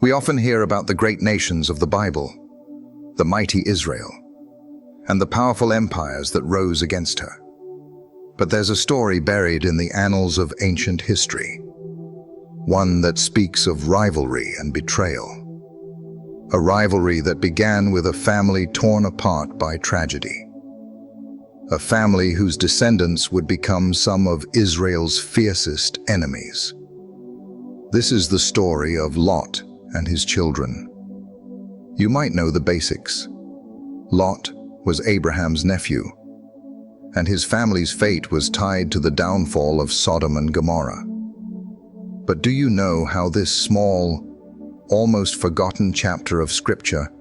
We often hear about the great nations of the Bible, the mighty Israel, and the powerful empires that rose against her. But there's a story buried in the annals of ancient history, one that speaks of rivalry and betrayal. A rivalry that began with a family torn apart by tragedy. A family whose descendants would become some of Israel's fiercest enemies. This is the story of Lot and his children. You might know the basics. Lot was Abraham's nephew, and his family's fate was tied to the downfall of Sodom and Gomorrah. But do you know how this small, almost forgotten chapter of Scripture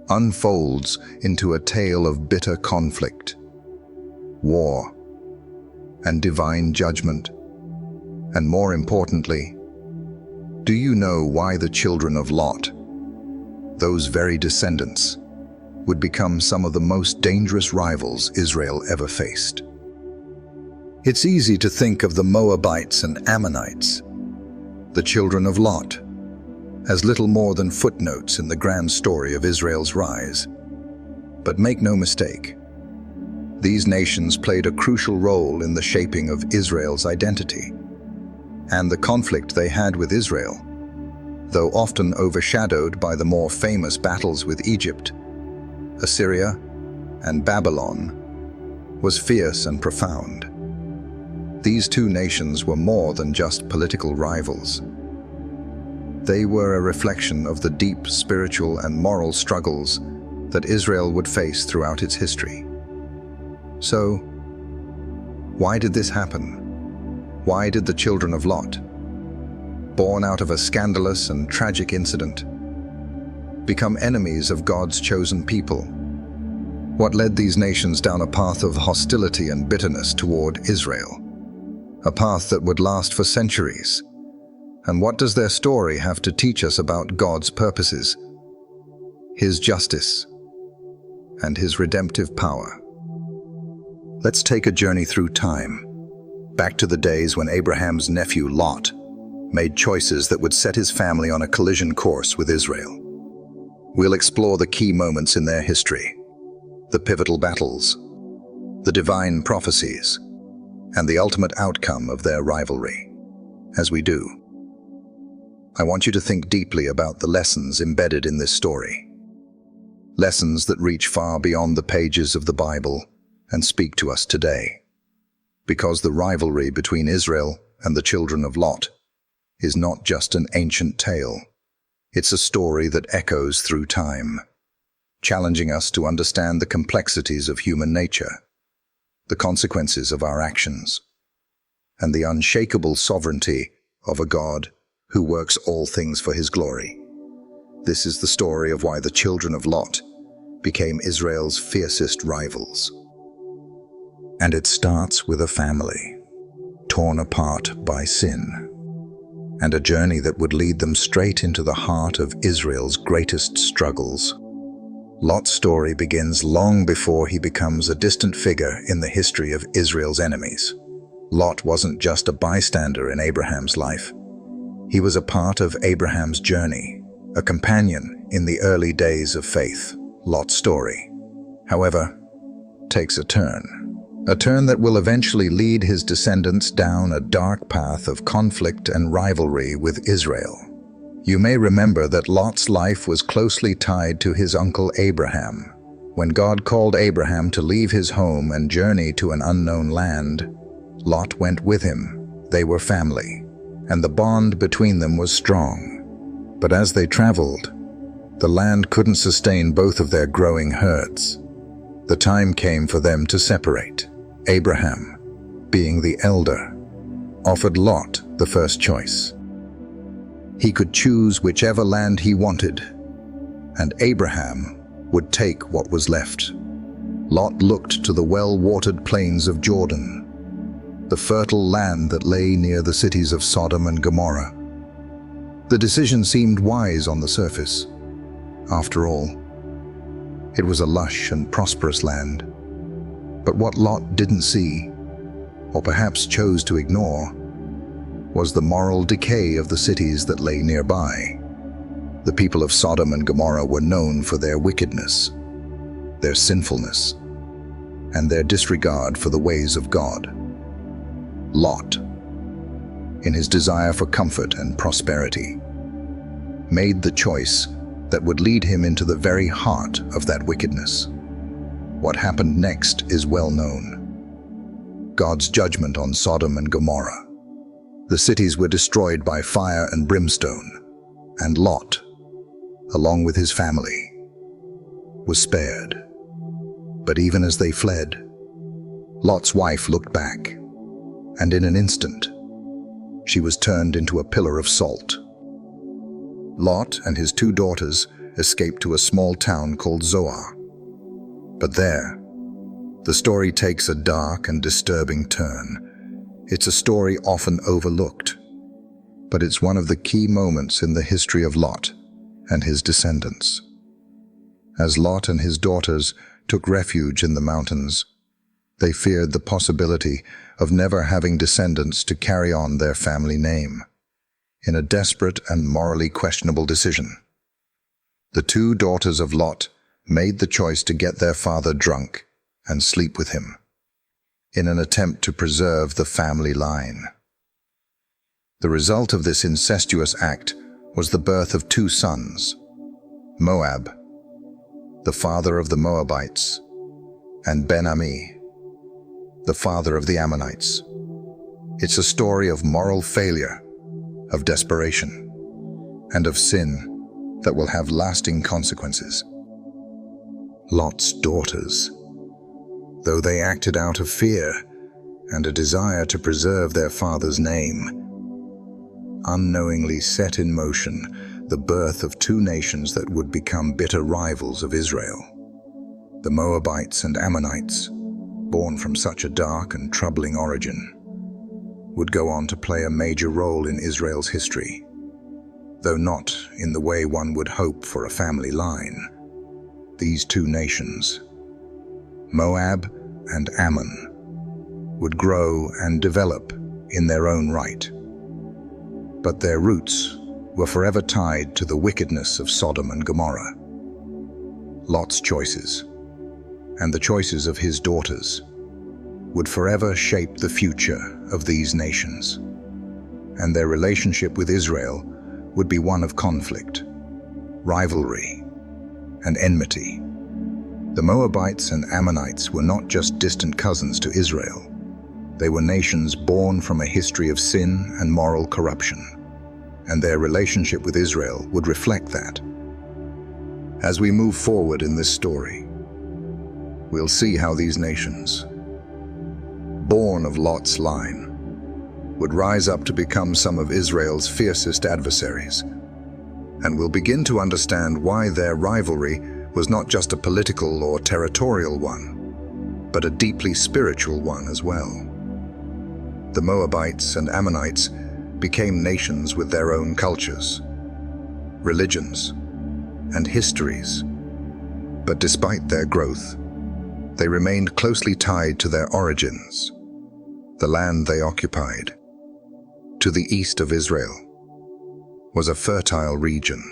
unfolds into a tale of bitter conflict, war, and divine judgment? And more importantly, do you know why the children of Lot, those very descendants, would become some of the most dangerous rivals Israel ever faced? It's easy to think of the Moabites and Ammonites, the children of Lot, as little more than footnotes in the grand story of Israel's rise. But make no mistake, these nations played a crucial role in the shaping of Israel's identity. And the conflict they had with Israel, though often overshadowed by the more famous battles with Egypt, Assyria, and Babylon, was fierce and profound. These two nations were more than just political rivals. They were a reflection of the deep spiritual and moral struggles that Israel would face throughout its history. So, why did this happen? Why did the children of Lot, born out of a scandalous and tragic incident, become enemies of God's chosen people? What led these nations down a path of hostility and bitterness toward Israel? A path that would last for centuries. And what does their story have to teach us about God's purposes, His justice, and His redemptive power? Let's take a journey through time, back to the days when Abraham's nephew Lot made choices that would set his family on a collision course with Israel. We'll explore the key moments in their history, the pivotal battles, the divine prophecies, and the ultimate outcome of their rivalry. As we do, I want you to think deeply about the lessons embedded in this story. Lessons that reach far beyond the pages of the Bible and speak to us today. Because the rivalry between Israel and the children of Lot is not just an ancient tale. It's a story that echoes through time, challenging us to understand the complexities of human nature, the consequences of our actions, and the unshakable sovereignty of a God who works all things for His glory. This is the story of why the children of Lot became Israel's fiercest rivals. And it starts with a family, torn apart by sin, and a journey that would lead them straight into the heart of Israel's greatest struggles. Lot's story begins long before he becomes a distant figure in the history of Israel's enemies. Lot wasn't just a bystander in Abraham's life. He was a part of Abraham's journey, a companion in the early days of faith. Lot's story, however, takes a turn that will eventually lead his descendants down a dark path of conflict and rivalry with Israel. You may remember that Lot's life was closely tied to his uncle Abraham. When God called Abraham to leave his home and journey to an unknown land, Lot went with him. They were family, and the bond between them was strong. But as they traveled, the land couldn't sustain both of their growing herds. The time came for them to separate. Abraham, being the elder, offered Lot the first choice. He could choose whichever land he wanted, and Abraham would take what was left. Lot looked to the well-watered plains of Jordan, the fertile land that lay near the cities of Sodom and Gomorrah. The decision seemed wise on the surface. After all, it was a lush and prosperous land. But what Lot didn't see, or perhaps chose to ignore, was the moral decay of the cities that lay nearby. The people of Sodom and Gomorrah were known for their wickedness, their sinfulness, and their disregard for the ways of God. Lot, in his desire for comfort and prosperity, made the choice that would lead him into the very heart of that wickedness. What happened next is well known. God's judgment on Sodom and Gomorrah. The cities were destroyed by fire and brimstone, and Lot, along with his family, was spared. But even as they fled, Lot's wife looked back, and in an instant, she was turned into a pillar of salt. Lot and his 2 daughters escaped to a small town called Zoar. But there, the story takes a dark and disturbing turn. It's a story often overlooked, but it's one of the key moments in the history of Lot and his descendants. As Lot and his daughters took refuge in the mountains, they feared the possibility of never having descendants to carry on their family name. In a desperate and morally questionable decision, the 2 daughters of Lot made the choice to get their father drunk and sleep with him, in an attempt to preserve the family line. The result of this incestuous act was the birth of 2 sons, Moab, the father of the Moabites, and Ben-Ami, the father of the Ammonites. It's a story of moral failure, of desperation, and of sin that will have lasting consequences. Lot's daughters, though they acted out of fear and a desire to preserve their father's name, unknowingly set in motion the birth of 2 nations that would become bitter rivals of Israel. The Moabites and Ammonites, born from such a dark and troubling origin, would go on to play a major role in Israel's history, though not in the way one would hope for a family line. These 2 nations, Moab and Ammon, would grow and develop in their own right, but their roots were forever tied to the wickedness of Sodom and Gomorrah. Lot's choices, and the choices of his daughters, would forever shape the future of these nations, and their relationship with Israel would be one of conflict, rivalry, and enmity. The Moabites and Ammonites were not just distant cousins to Israel. They were nations born from a history of sin and moral corruption, and their relationship with Israel would reflect that. As we move forward in this story, we'll see how these nations, born of Lot's line, would rise up to become some of Israel's fiercest adversaries, and we'll begin to understand why their rivalry was not just a political or territorial one, but a deeply spiritual one as well. The Moabites and Ammonites became nations with their own cultures, religions, and histories, but despite their growth, they remained closely tied to their origins, the land they occupied. To the east of Israel was a fertile region,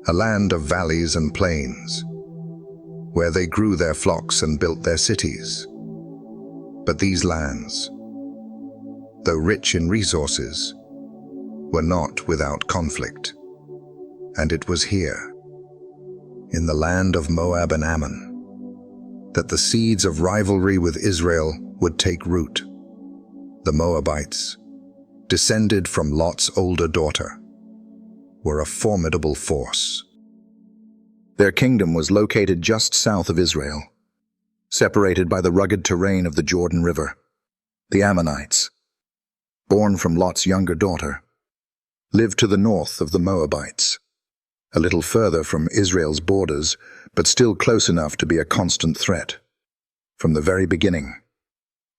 a land of valleys and plains, where they grew their flocks and built their cities. But these lands, though rich in resources, were not without conflict. And it was here, in the land of Moab and Ammon, that the seeds of rivalry with Israel would take root. The Moabites, descended from Lot's older daughter, were a formidable force. Their kingdom was located just south of Israel, separated by the rugged terrain of the Jordan River. The Ammonites, born from Lot's younger daughter, lived to the north of the Moabites, a little further from Israel's borders, but still close enough to be a constant threat. From the very beginning,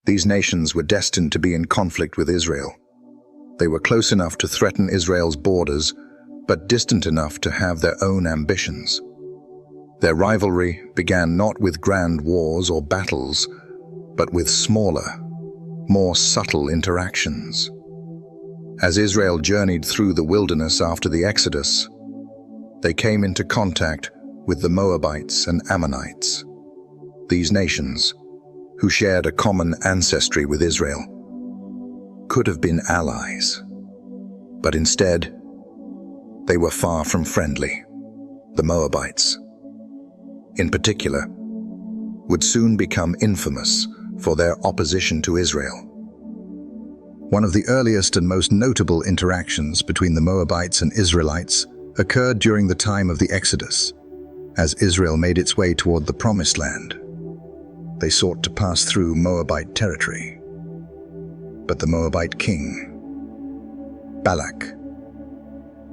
these nations were destined to be in conflict with Israel. They were close enough to threaten Israel's borders, but distant enough to have their own ambitions. Their rivalry began not with grand wars or battles, but with smaller, more subtle interactions. As Israel journeyed through the wilderness after the Exodus, they came into contact with the Moabites and Ammonites. These nations, who shared a common ancestry with Israel, could have been allies, but instead, they were far from friendly. The Moabites, in particular, would soon become infamous for their opposition to Israel. One of the earliest and most notable interactions between the Moabites and Israelites occurred during the time of the Exodus, as Israel made its way toward the Promised Land. They sought to pass through Moabite territory. But the Moabite king, Balak,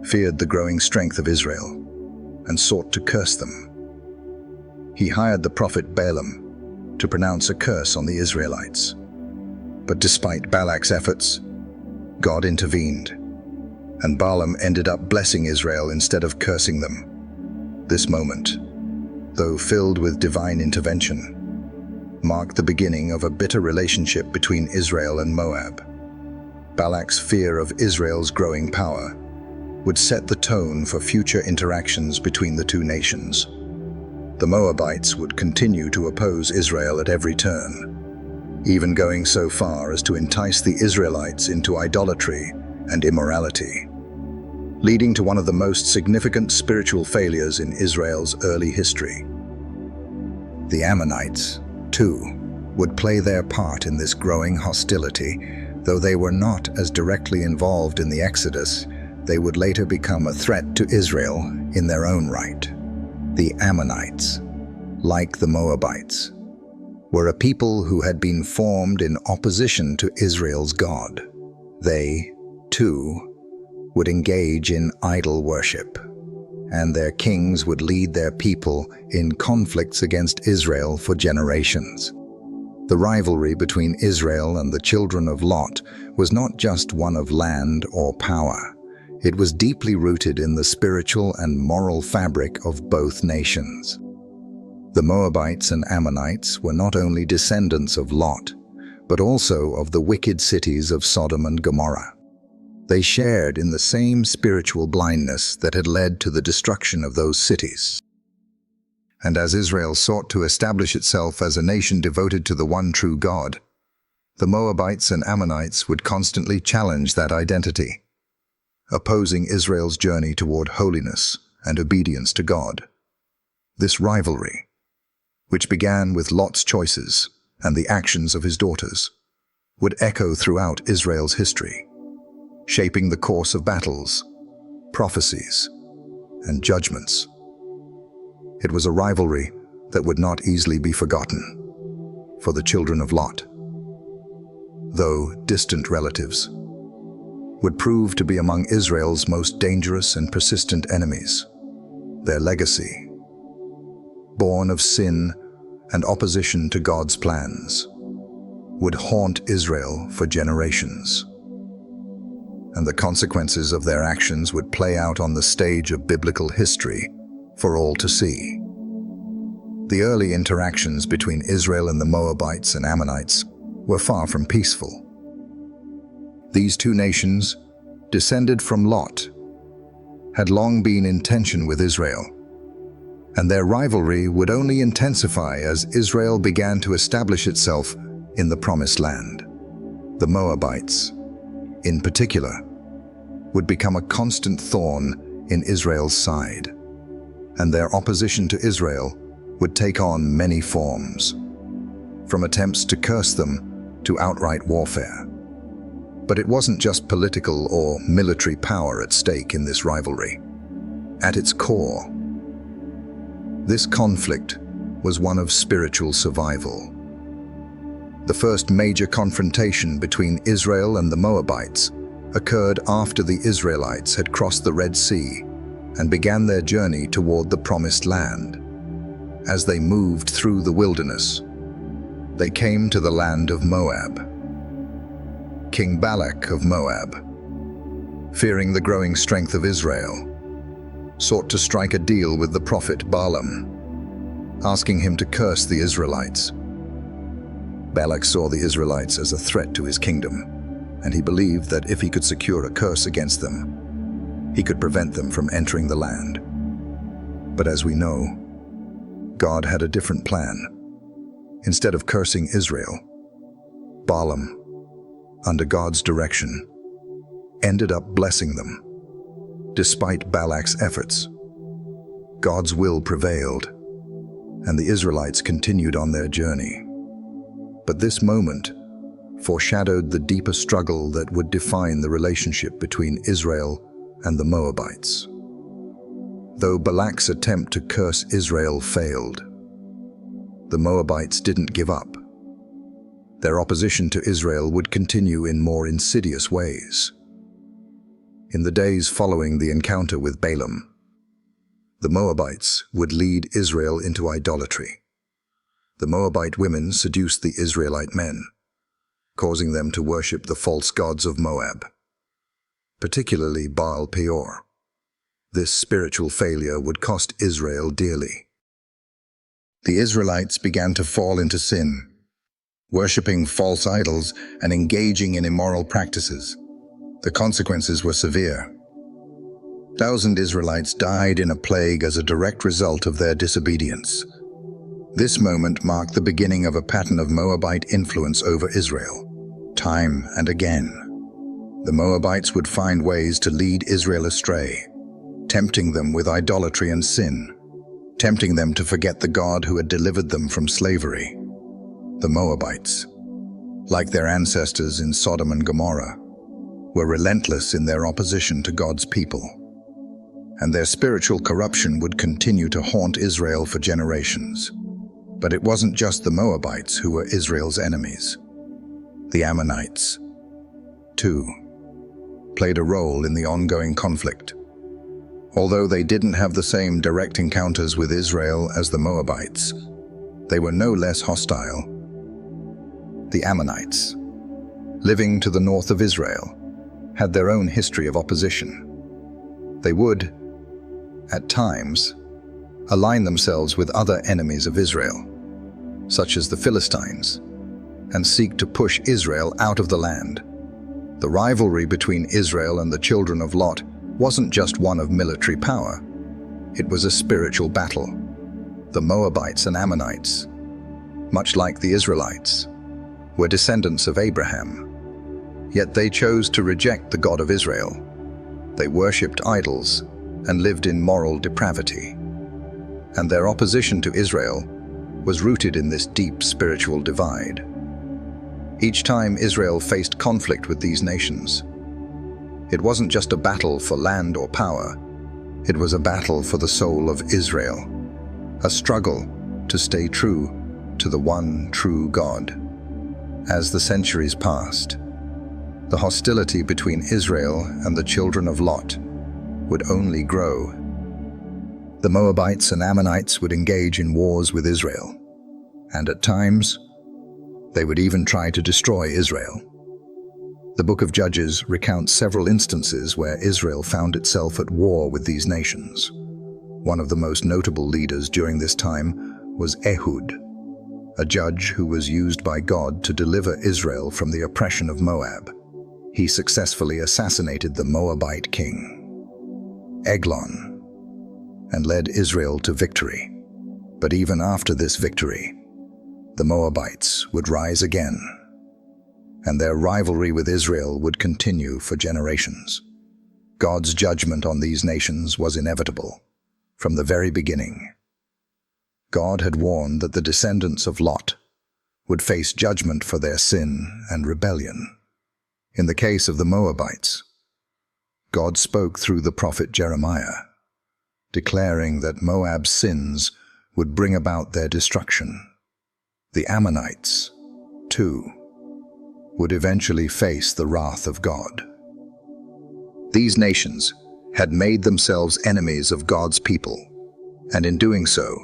feared the growing strength of Israel and sought to curse them. He hired the prophet Balaam to pronounce a curse on the Israelites. But despite Balak's efforts, God intervened, and Balaam ended up blessing Israel instead of cursing them. This moment, though filled with divine intervention, marked the beginning of a bitter relationship between Israel and Moab. Balak's fear of Israel's growing power would set the tone for future interactions between the two nations. The Moabites would continue to oppose Israel at every turn, even going so far as to entice the Israelites into idolatry and immorality, leading to one of the most significant spiritual failures in Israel's early history. The Ammonites, too, would play their part in this growing hostility. Though they were not as directly involved in the Exodus, they would later become a threat to Israel in their own right. The Ammonites, like the Moabites, were a people who had been formed in opposition to Israel's God. They, too, would engage in idol worship, and their kings would lead their people in conflicts against Israel for generations. The rivalry between Israel and the children of Lot was not just one of land or power. It was deeply rooted in the spiritual and moral fabric of both nations. The Moabites and Ammonites were not only descendants of Lot, but also of the wicked cities of Sodom and Gomorrah. They shared in the same spiritual blindness that had led to the destruction of those cities. And as Israel sought to establish itself as a nation devoted to the one true God, the Moabites and Ammonites would constantly challenge that identity, opposing Israel's journey toward holiness and obedience to God. This rivalry, which began with Lot's choices and the actions of his daughters, would echo throughout Israel's history, shaping the course of battles, prophecies, and judgments. It was a rivalry that would not easily be forgotten for the children of Lot, though distant relatives, would prove to be among Israel's most dangerous and persistent enemies. Their legacy, born of sin and opposition to God's plans, would haunt Israel for generations. And the consequences of their actions would play out on the stage of biblical history for all to see. The early interactions between Israel and the Moabites and Ammonites were far from peaceful. These two nations, descended from Lot, had long been in tension with Israel, and their rivalry would only intensify as Israel began to establish itself in the Promised Land. The Moabites, in particular, would become a constant thorn in Israel's side, and their opposition to Israel would take on many forms, from attempts to curse them to outright warfare. But it wasn't just political or military power at stake in this rivalry. At its core, this conflict was one of spiritual survival. The first major confrontation between Israel and the Moabites occurred after the Israelites had crossed the Red Sea and began their journey toward the Promised Land. As they moved through the wilderness, they came to the land of Moab. King Balak of Moab, fearing the growing strength of Israel, sought to strike a deal with the prophet Balaam, asking him to curse the Israelites. Balak saw the Israelites as a threat to his kingdom, and he believed that if he could secure a curse against them, he could prevent them from entering the land. But as we know, God had a different plan. Instead of cursing Israel, Balaam, under God's direction, ended up blessing them. Despite Balak's efforts, God's will prevailed, and the Israelites continued on their journey. But this moment foreshadowed the deeper struggle that would define the relationship between Israel and the Moabites. Though Balak's attempt to curse Israel failed, the Moabites didn't give up. Their opposition to Israel would continue in more insidious ways. In the days following the encounter with Balaam, the Moabites would lead Israel into idolatry. The Moabite women seduced the Israelite men, causing them to worship the false gods of Moab, particularly Baal Peor. This spiritual failure would cost Israel dearly. The Israelites began to fall into sin, worshipping false idols and engaging in immoral practices. The consequences were severe. 1,000 Israelites died in a plague as a direct result of their disobedience. This moment marked the beginning of a pattern of Moabite influence over Israel. Time and again, the Moabites would find ways to lead Israel astray, tempting them with idolatry and sin, tempting them to forget the God who had delivered them from slavery. The Moabites, like their ancestors in Sodom and Gomorrah, were relentless in their opposition to God's people, and their spiritual corruption would continue to haunt Israel for generations. But it wasn't just the Moabites who were Israel's enemies. The Ammonites, too, played a role in the ongoing conflict. Although they didn't have the same direct encounters with Israel as the Moabites, they were no less hostile. The Ammonites, living to the north of Israel, had their own history of opposition. They would, at times, align themselves with other enemies of Israel, such as the Philistines, and seek to push Israel out of the land. The rivalry between Israel and the children of Lot wasn't just one of military power. It was a spiritual battle. The Moabites and Ammonites, much like the Israelites, were descendants of Abraham. Yet they chose to reject the God of Israel. They worshipped idols and lived in moral depravity. And their opposition to Israel was rooted in this deep spiritual divide. Each time Israel faced conflict with these nations, it wasn't just a battle for land or power. It was a battle for the soul of Israel, a struggle to stay true to the one true God. As the centuries passed, the hostility between Israel and the children of Lot would only grow. The Moabites and Ammonites would engage in wars with Israel, and at times, they would even try to destroy Israel. The book of Judges recounts several instances where Israel found itself at war with these nations. One of the most notable leaders during this time was Ehud, a judge who was used by God to deliver Israel from the oppression of Moab. He successfully assassinated the Moabite king, Eglon, and led Israel to victory. But even after this victory, the Moabites would rise again, and their rivalry with Israel would continue for generations. God's judgment on these nations was inevitable. From the very beginning, God had warned that the descendants of Lot would face judgment for their sin and rebellion. In the case of the Moabites, God spoke through the prophet Jeremiah, declaring that Moab's sins would bring about their destruction. The Ammonites, too, would eventually face the wrath of God. These nations had made themselves enemies of God's people, and in doing so,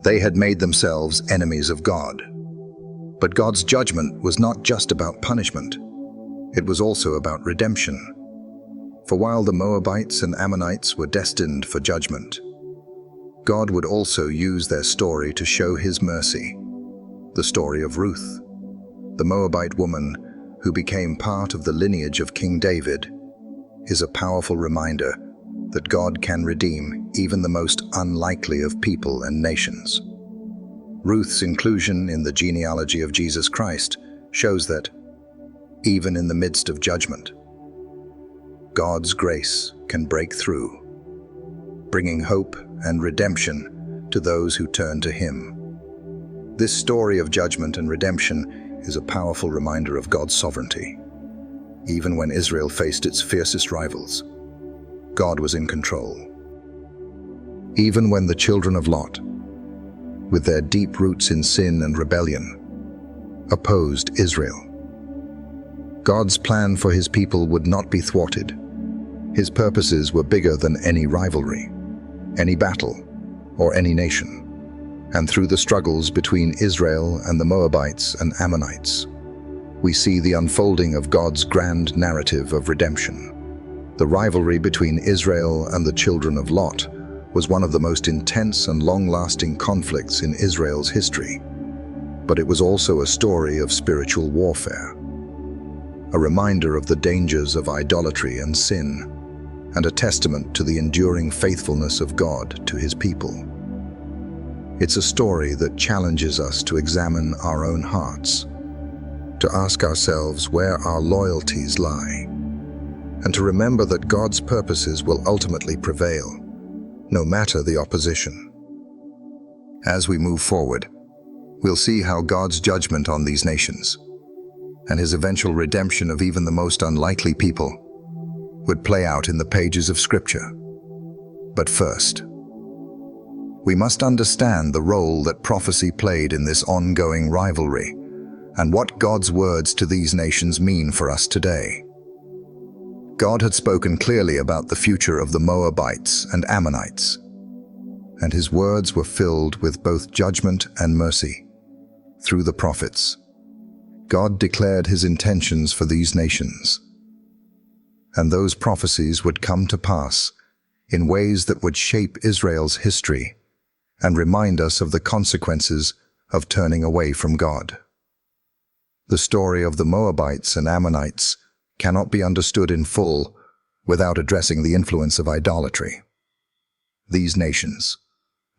they had made themselves enemies of God. But God's judgment was not just about punishment. It was also about redemption. For while the Moabites and Ammonites were destined for judgment, God would also use their story to show His mercy. The story of Ruth, the Moabite woman who became part of the lineage of King David, is a powerful reminder that God can redeem even the most unlikely of people and nations. Ruth's inclusion in the genealogy of Jesus Christ shows that, even in the midst of judgment, God's grace can break through, bringing hope and redemption to those who turn to Him. This story of judgment and redemption is a powerful reminder of God's sovereignty. Even when Israel faced its fiercest rivals, God was in control. Even when the children of Lot, with their deep roots in sin and rebellion, opposed Israel, God's plan for His people would not be thwarted. His purposes were bigger than any rivalry, any battle, or any nation. And through the struggles between Israel and the Moabites and Ammonites, we see the unfolding of God's grand narrative of redemption. The rivalry between Israel and the children of Lot was one of the most intense and long-lasting conflicts in Israel's history. But it was also a story of spiritual warfare, a reminder of the dangers of idolatry and sin, and a testament to the enduring faithfulness of God to His people. It's a story that challenges us to examine our own hearts, to ask ourselves where our loyalties lie, and to remember that God's purposes will ultimately prevail, no matter the opposition. As we move forward, we'll see how God's judgment on these nations and His eventual redemption of even the most unlikely people would play out in the pages of Scripture. But first, we must understand the role that prophecy played in this ongoing rivalry and what God's words to these nations mean for us today. God had spoken clearly about the future of the Moabites and Ammonites, and His words were filled with both judgment and mercy. Through the prophets, God declared His intentions for these nations, and those prophecies would come to pass in ways that would shape Israel's history and remind us of the consequences of turning away from God. The story of the Moabites and Ammonites cannot be understood in full without addressing the influence of idolatry. These nations,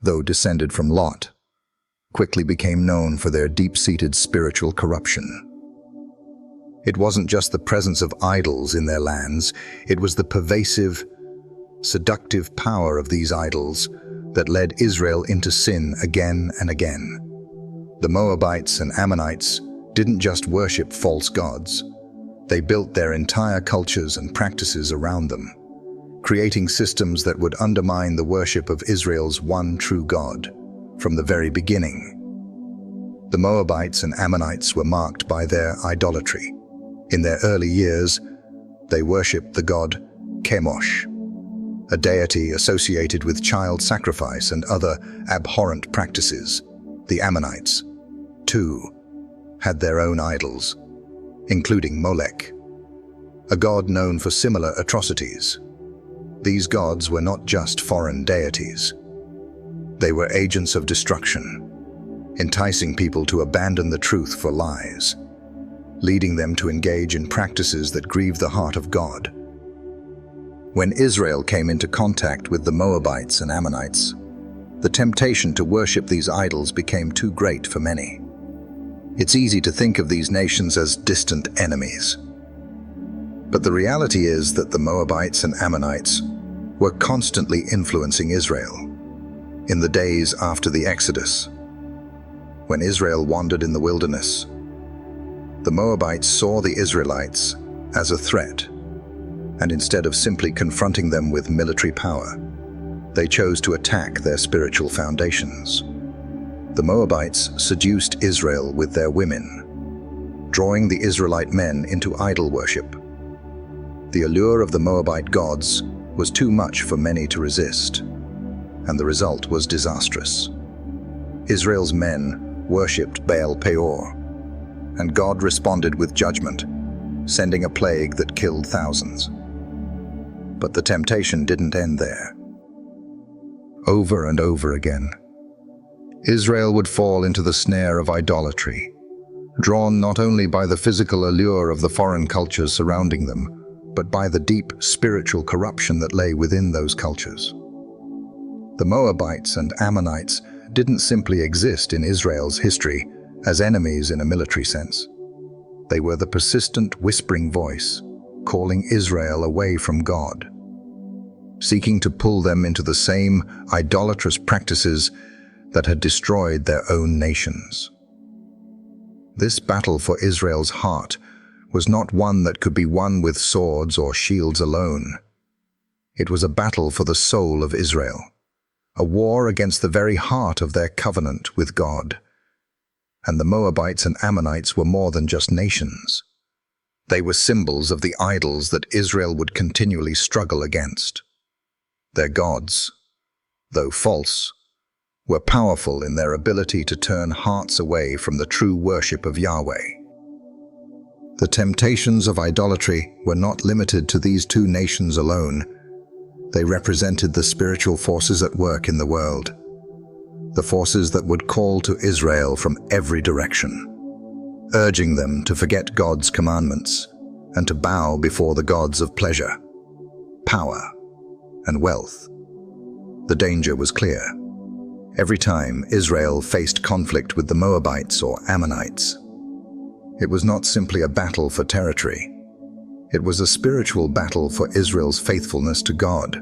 though descended from Lot, quickly became known for their deep-seated spiritual corruption. It wasn't just the presence of idols in their lands, it was the pervasive, seductive power of these idols that led Israel into sin again and again. The Moabites and Ammonites didn't just worship false gods. They built their entire cultures and practices around them, creating systems that would undermine the worship of Israel's one true God from the very beginning. The Moabites and Ammonites were marked by their idolatry. In their early years, they worshipped the god Chemosh, a deity associated with child sacrifice and other abhorrent practices. The Ammonites, too, had their own idols, including Molech, a god known for similar atrocities. These gods were not just foreign deities. They were agents of destruction, enticing people to abandon the truth for lies, leading them to engage in practices that grieve the heart of God. When Israel came into contact with the Moabites and Ammonites, the temptation to worship these idols became too great for many. It's easy to think of these nations as distant enemies. But the reality is that the Moabites and Ammonites were constantly influencing Israel. In the days after the Exodus, when Israel wandered in the wilderness, the Moabites saw the Israelites as a threat, and instead of simply confronting them with military power, they chose to attack their spiritual foundations. The Moabites seduced Israel with their women, drawing the Israelite men into idol worship. The allure of the Moabite gods was too much for many to resist, and the result was disastrous. Israel's men worshipped Baal Peor, and God responded with judgment, sending a plague that killed thousands. But the temptation didn't end there. Over and over again, Israel would fall into the snare of idolatry, drawn not only by the physical allure of the foreign cultures surrounding them, but by the deep spiritual corruption that lay within those cultures. The Moabites and Ammonites didn't simply exist in Israel's history as enemies in a military sense. They were the persistent whispering voice, calling Israel away from God, seeking to pull them into the same idolatrous practices that had destroyed their own nations. This battle for Israel's heart was not one that could be won with swords or shields alone. It was a battle for the soul of Israel, a war against the very heart of their covenant with God. And the Moabites and Ammonites were more than just nations. They were symbols of the idols that Israel would continually struggle against. Their gods, though false, were powerful in their ability to turn hearts away from the true worship of Yahweh. The temptations of idolatry were not limited to these two nations alone. They represented the spiritual forces at work in the world, the forces that would call to Israel from every direction, urging them to forget God's commandments and to bow before the gods of pleasure, power, and wealth. The danger was clear. Every time Israel faced conflict with the Moabites or Ammonites, it was not simply a battle for territory. It was a spiritual battle for Israel's faithfulness to God.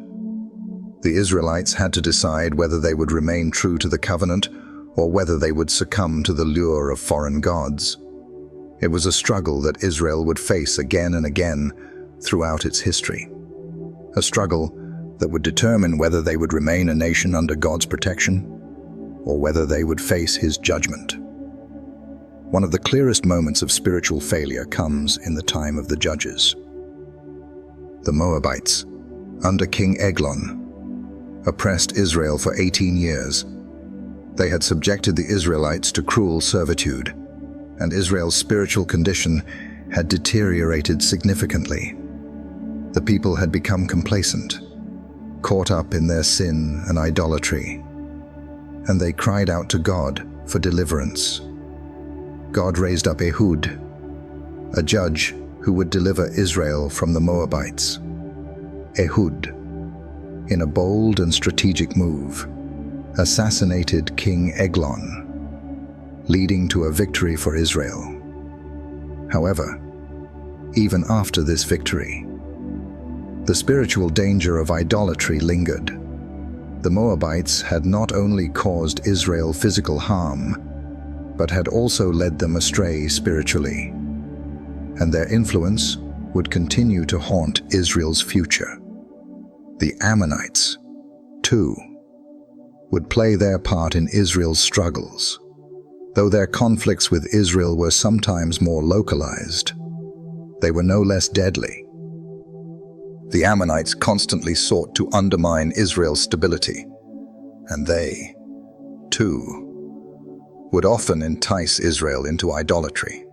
The Israelites had to decide whether they would remain true to the covenant or whether they would succumb to the lure of foreign gods. It was a struggle that Israel would face again and again throughout its history. A struggle that would determine whether they would remain a nation under God's protection or whether they would face His judgment. One of the clearest moments of spiritual failure comes in the time of the judges. The Moabites, under King Eglon, oppressed Israel for 18 years. They had subjected the Israelites to cruel servitude, and Israel's spiritual condition had deteriorated significantly. The people had become complacent, caught up in their sin and idolatry, and they cried out to God for deliverance. God raised up Ehud, a judge who would deliver Israel from the Moabites. Ehud, in a bold and strategic move, assassinated King Eglon, leading to a victory for Israel. However, even after this victory, the spiritual danger of idolatry lingered. The Moabites had not only caused Israel physical harm, but had also led them astray spiritually, and their influence would continue to haunt Israel's future. The Ammonites, too, would play their part in Israel's struggles. Though their conflicts with Israel were sometimes more localized, they were no less deadly. The Ammonites constantly sought to undermine Israel's stability, and they, too, would often entice Israel into idolatry.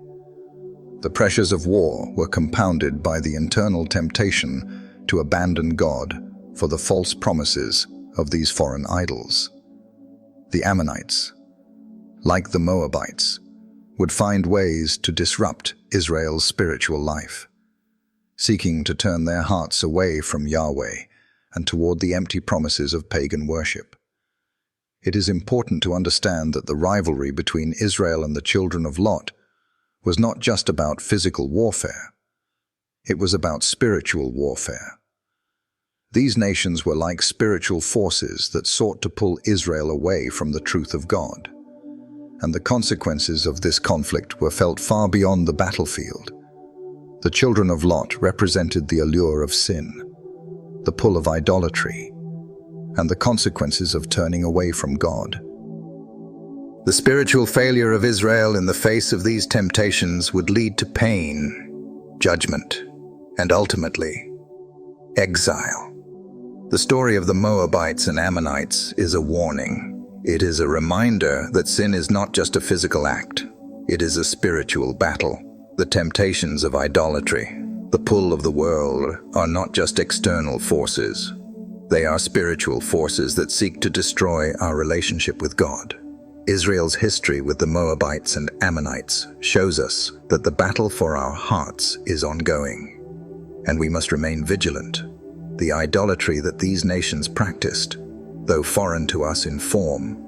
The pressures of war were compounded by the internal temptation to abandon God for the false promises of these foreign idols. The Ammonites, like the Moabites, would find ways to disrupt Israel's spiritual life, seeking to turn their hearts away from Yahweh and toward the empty promises of pagan worship. It is important to understand that the rivalry between Israel and the children of Lot was not just about physical warfare. It was about spiritual warfare. These nations were like spiritual forces that sought to pull Israel away from the truth of God, and the consequences of this conflict were felt far beyond the battlefield. The children of Lot represented the allure of sin, the pull of idolatry, and the consequences of turning away from God. The spiritual failure of Israel in the face of these temptations would lead to pain, judgment, and ultimately, exile. The story of the Moabites and Ammonites is a warning. It is a reminder that sin is not just a physical act. It is a spiritual battle. The temptations of idolatry, the pull of the world, are not just external forces. They are spiritual forces that seek to destroy our relationship with God. Israel's history with the Moabites and Ammonites shows us that the battle for our hearts is ongoing. And we must remain vigilant. The idolatry that these nations practiced, though foreign to us in form,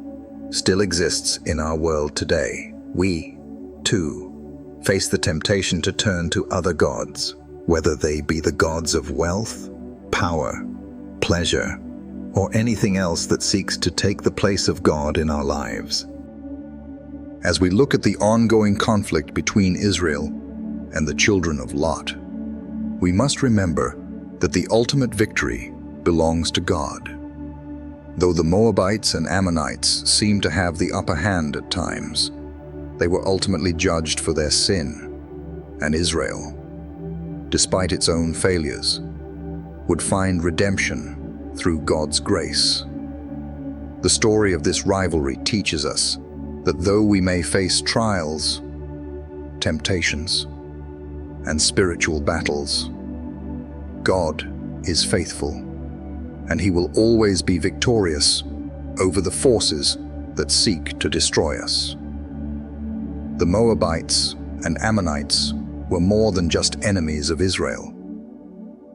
still exists in our world today. We, too, face the temptation to turn to other gods, whether they be the gods of wealth, power, pleasure, or anything else that seeks to take the place of God in our lives. As we look at the ongoing conflict between Israel and the children of Lot, we must remember that the ultimate victory belongs to God. Though the Moabites and Ammonites seem to have the upper hand at times, they were ultimately judged for their sin, and Israel, despite its own failures, would find redemption through God's grace. The story of this rivalry teaches us that though we may face trials, temptations, and spiritual battles, God is faithful, and He will always be victorious over the forces that seek to destroy us. The Moabites and Ammonites were more than just enemies of Israel.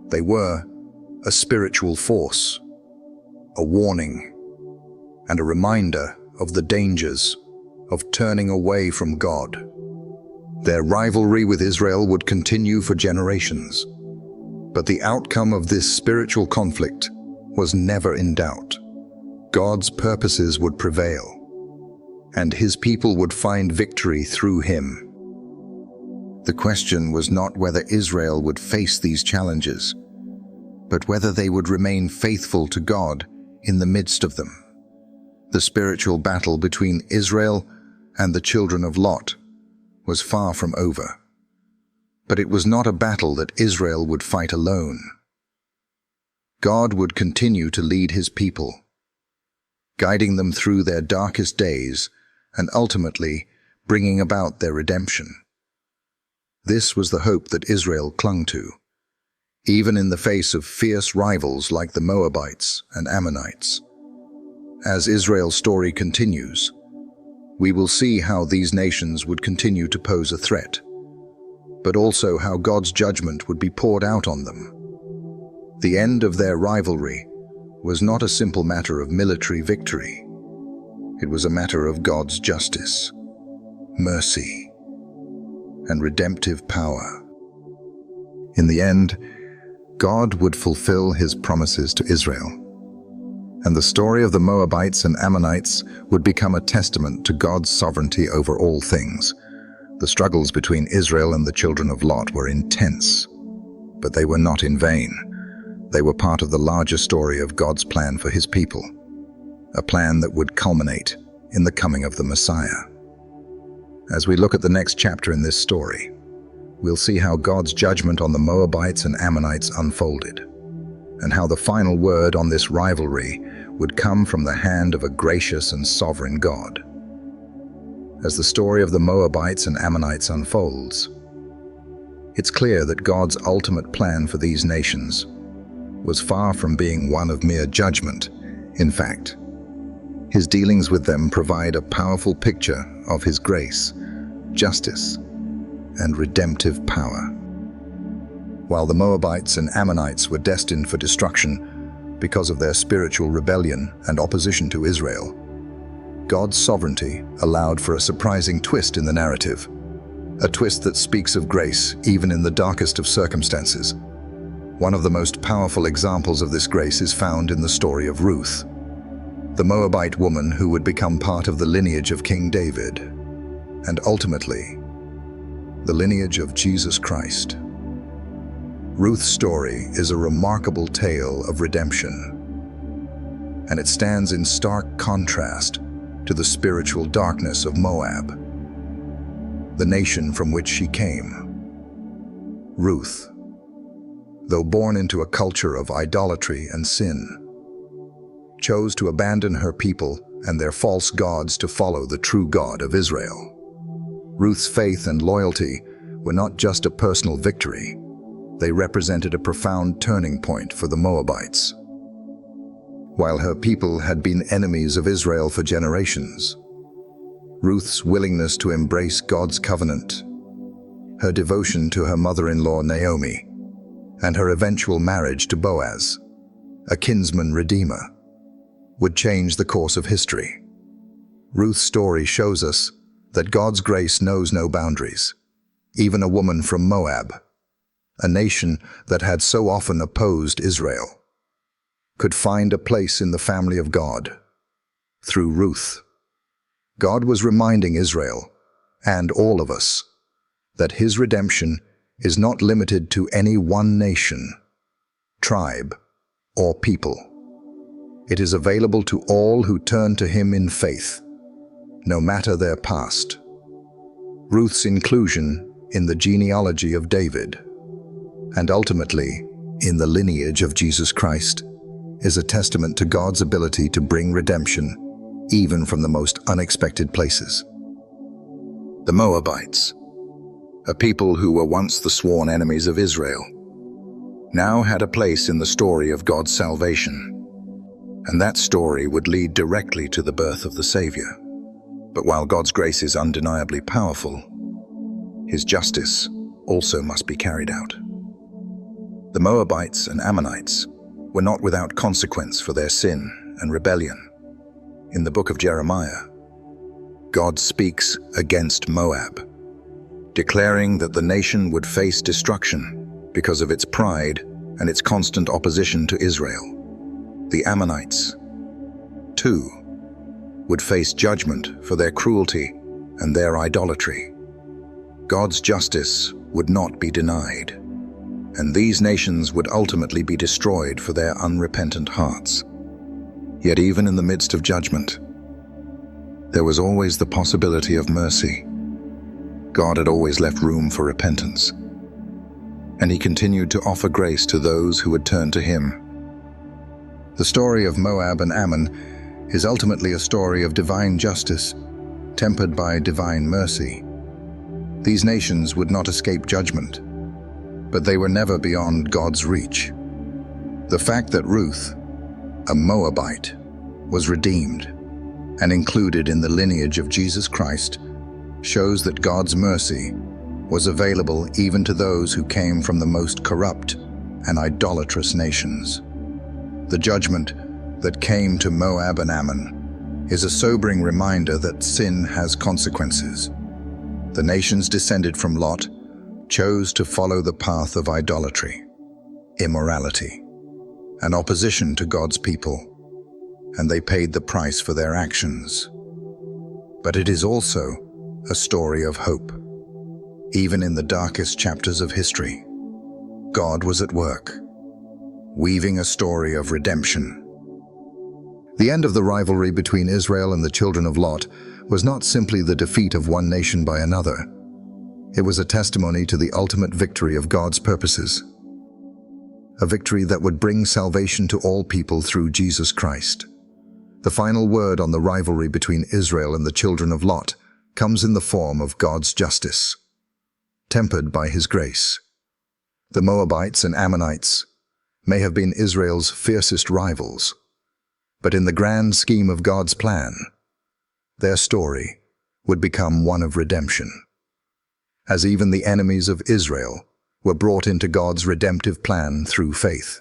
They were a spiritual force, a warning, and a reminder of the dangers of turning away from God. Their rivalry with Israel would continue for generations, but the outcome of this spiritual conflict was never in doubt. God's purposes would prevail, and His people would find victory through Him. The question was not whether Israel would face these challenges, but whether they would remain faithful to God in the midst of them. The spiritual battle between Israel and the children of Lot was far from over. But it was not a battle that Israel would fight alone. God would continue to lead His people, guiding them through their darkest days and ultimately bringing about their redemption. This was the hope that Israel clung to, even in the face of fierce rivals like the Moabites and Ammonites. As Israel's story continues, we will see how these nations would continue to pose a threat, but also how God's judgment would be poured out on them. The end of their rivalry was not a simple matter of military victory. It was a matter of God's justice, mercy, and redemptive power. In the end, God would fulfill His promises to Israel, and the story of the Moabites and Ammonites would become a testament to God's sovereignty over all things. The struggles between Israel and the children of Lot were intense, but they were not in vain. They were part of the larger story of God's plan for His people, a plan that would culminate in the coming of the Messiah. As we look at the next chapter in this story, we'll see how God's judgment on the Moabites and Ammonites unfolded, and how the final word on this rivalry would come from the hand of a gracious and sovereign God. As the story of the Moabites and Ammonites unfolds, it's clear that God's ultimate plan for these nations was far from being one of mere judgment. In fact, His dealings with them provide a powerful picture of His grace, justice, and redemptive power. While the Moabites and Ammonites were destined for destruction because of their spiritual rebellion and opposition to Israel, God's sovereignty allowed for a surprising twist in the narrative, a twist that speaks of grace even in the darkest of circumstances. One of the most powerful examples of this grace is found in the story of Ruth, the Moabite woman who would become part of the lineage of King David, and ultimately, the lineage of Jesus Christ. Ruth's story is a remarkable tale of redemption, and it stands in stark contrast to the spiritual darkness of Moab, the nation from which she came. Ruth, though born into a culture of idolatry and sin, chose to abandon her people and their false gods to follow the true God of Israel. Ruth's faith and loyalty were not just a personal victory, they represented a profound turning point for the Moabites. While her people had been enemies of Israel for generations, Ruth's willingness to embrace God's covenant, her devotion to her mother-in-law Naomi, and her eventual marriage to Boaz, a kinsman redeemer, would change the course of history. Ruth's story shows us that God's grace knows no boundaries. Even a woman from Moab, a nation that had so often opposed Israel, could find a place in the family of God. Through Ruth, God was reminding Israel, and all of us, that His redemption is not limited to any one nation, tribe, or people. It is available to all who turn to Him in faith, no matter their past. Ruth's inclusion in the genealogy of David, and ultimately in the lineage of Jesus Christ, is a testament to God's ability to bring redemption even from the most unexpected places. The Moabites, a people who were once the sworn enemies of Israel, now had a place in the story of God's salvation, and that story would lead directly to the birth of the Savior. But while God's grace is undeniably powerful, His justice also must be carried out. The Moabites and Ammonites were not without consequence for their sin and rebellion. In the book of Jeremiah, God speaks against Moab, declaring that the nation would face destruction because of its pride and its constant opposition to Israel. The Ammonites, too, would face judgment for their cruelty and their idolatry. God's justice would not be denied, and these nations would ultimately be destroyed for their unrepentant hearts. Yet even in the midst of judgment, there was always the possibility of mercy. God had always left room for repentance, and He continued to offer grace to those who would turn to Him. The story of Moab and Ammon is ultimately a story of divine justice, tempered by divine mercy. These nations would not escape judgment, but they were never beyond God's reach. The fact that Ruth, a Moabite, was redeemed and included in the lineage of Jesus Christ shows that God's mercy was available even to those who came from the most corrupt and idolatrous nations. The judgment that came to Moab and Ammon is a sobering reminder that sin has consequences. The nations descended from Lot chose to follow the path of idolatry, immorality, and opposition to God's people, and they paid the price for their actions. But it is also a story of hope. Even in the darkest chapters of history, God was at work, weaving a story of redemption. The end of the rivalry between Israel and the children of Lot was not simply the defeat of one nation by another. It was a testimony to the ultimate victory of God's purposes, a victory that would bring salvation to all people through Jesus Christ. The final word on the rivalry between Israel and the children of Lot comes in the form of God's justice, tempered by His grace. The Moabites and Ammonites may have been Israel's fiercest rivals, but in the grand scheme of God's plan, their story would become one of redemption. As even the enemies of Israel were brought into God's redemptive plan through faith.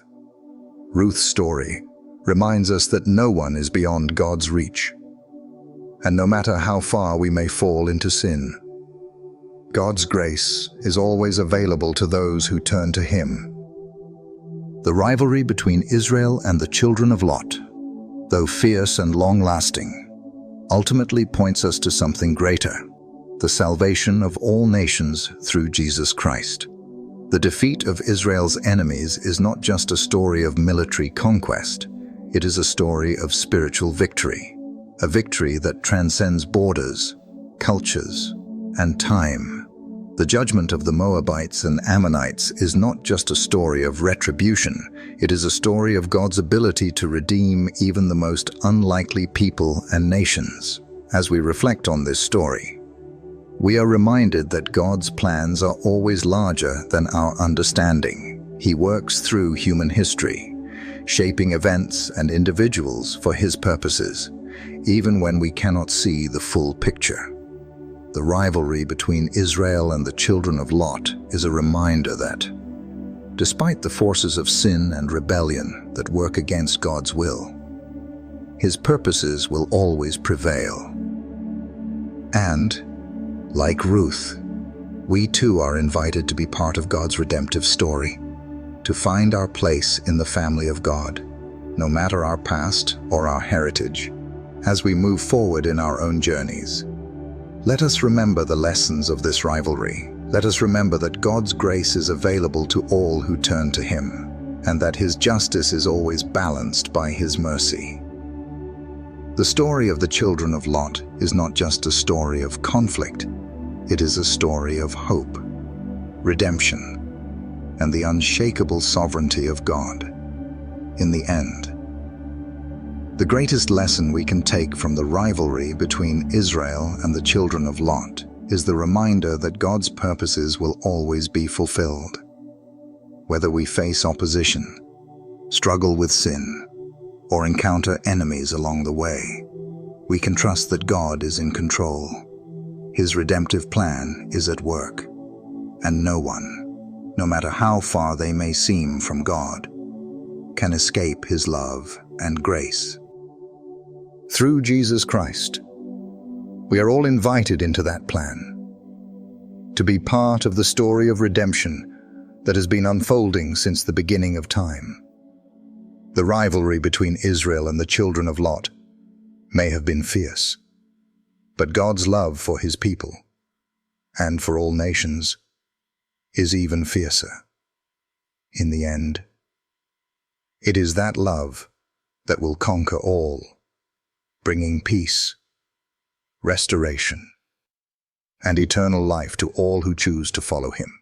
Ruth's story reminds us that no one is beyond God's reach, and no matter how far we may fall into sin, God's grace is always available to those who turn to Him. The rivalry between Israel and the children of Lot, though fierce and long-lasting, ultimately points us to something greater, the salvation of all nations through Jesus Christ. The defeat of Israel's enemies is not just a story of military conquest, it is a story of spiritual victory, a victory that transcends borders, cultures, and time. The judgment of the Moabites and Ammonites is not just a story of retribution, it is a story of God's ability to redeem even the most unlikely people and nations. As we reflect on this story, we are reminded that God's plans are always larger than our understanding. He works through human history, shaping events and individuals for His purposes, even when we cannot see the full picture. The rivalry between Israel and the children of Lot is a reminder that, Despite the forces of sin and rebellion that work against God's will, His purposes will always prevail. And, like Ruth, we too are invited to be part of God's redemptive story, to find our place in the family of God, no matter our past or our heritage, as we move forward in our own journeys. Let us remember the lessons of this rivalry. Let us remember that God's grace is available to all who turn to Him, and that His justice is always balanced by His mercy. The story of the children of Lot is not just a story of conflict, it is a story of hope, redemption, and the unshakable sovereignty of God. In the end, the greatest lesson we can take from the rivalry between Israel and the children of Lot is the reminder that God's purposes will always be fulfilled. Whether we face opposition, struggle with sin, or encounter enemies along the way, we can trust that God is in control. His redemptive plan is at work, and no one, no matter how far they may seem from God, can escape His love and grace. Through Jesus Christ, we are all invited into that plan, to be part of the story of redemption that has been unfolding since the beginning of time. The rivalry between Israel and the children of Lot may have been fierce, but God's love for His people, and for all nations, is even fiercer. In the end, it is that love that will conquer all, bringing peace, restoration, and eternal life to all who choose to follow Him.